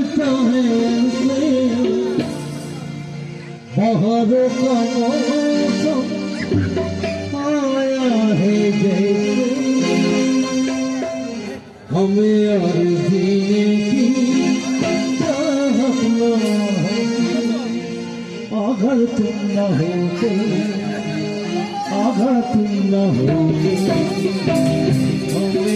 मिलता है बाहरों का मौसम आया है जैसे हमें और जीने की चाहत न है। अगर तुम न होते अगर तुम न होते हमें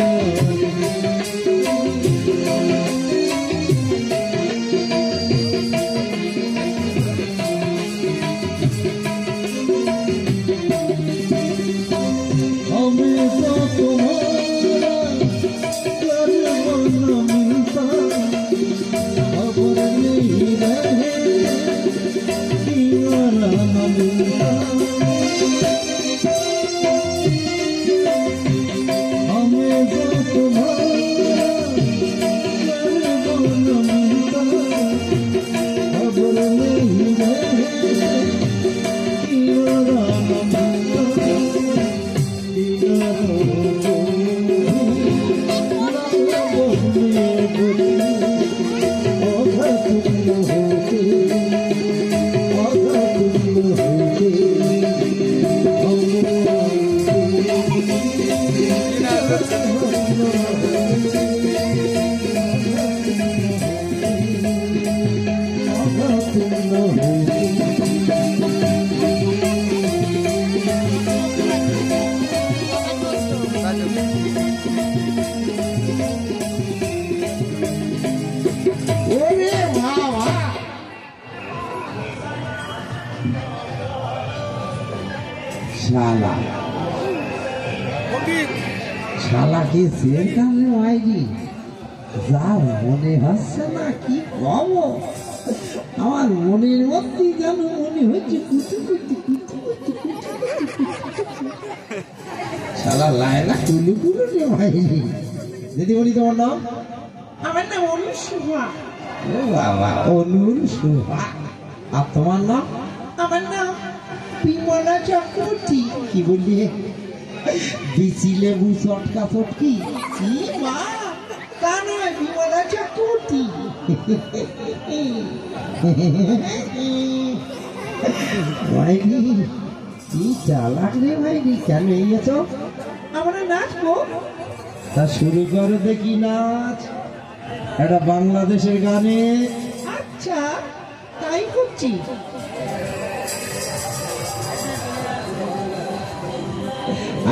हमेशा तुम्हारा करना न मिलता खबर नहीं रहे किनारा न मिलता हमेशा तुम्हारा करना न मिलता खबर नहीं रहे किनारा न मिलता শালা শালা কি সেরকামে হয়নি যা মনে হচ্ছে না কি কম আমার মনের মধ্যে যেন মনে হচ্ছে শালা লায়লা কুলু কুলু রে হয়নি। দিদিমণি তোমার নাম? আমার নাম অনুসুভা। ও বাবা অনুসুভা। আর তোমার নাম? আমার নাম বিমলা চক্রবর্তী। কি বললি? বিচি লেবু চটকা চটকি? মা তা নয়, বিমলা চক্রবর্তী। ভাইনি কি চালাক রে ভাইনি, কেন এসো? আমরা নাচবো। তা শুরু করো দেখি নাচ, এটা বাংলাদেশের গানে। আচ্ছা তাই করছি।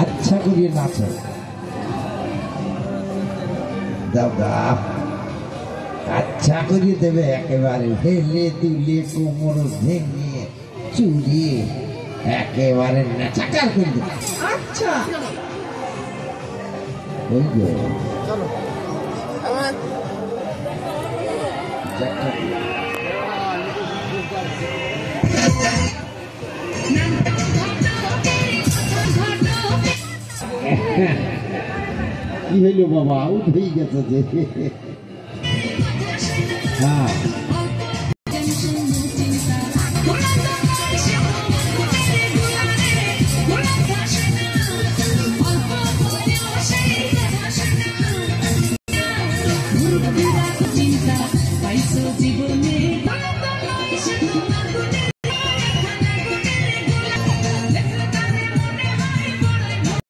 আচ্ছা করিয়ে নাচো, দাও দাও, আচ্ছা করিয়ে দেবে একেবারে, হেলে তুলে কোমর ভেঙে চুরিয়ে একেবারে নেচাকার করে দেবে। আচ্ছা ওই গো কি হইল বাবা, উঠেই গেছে যে। হ্যাঁ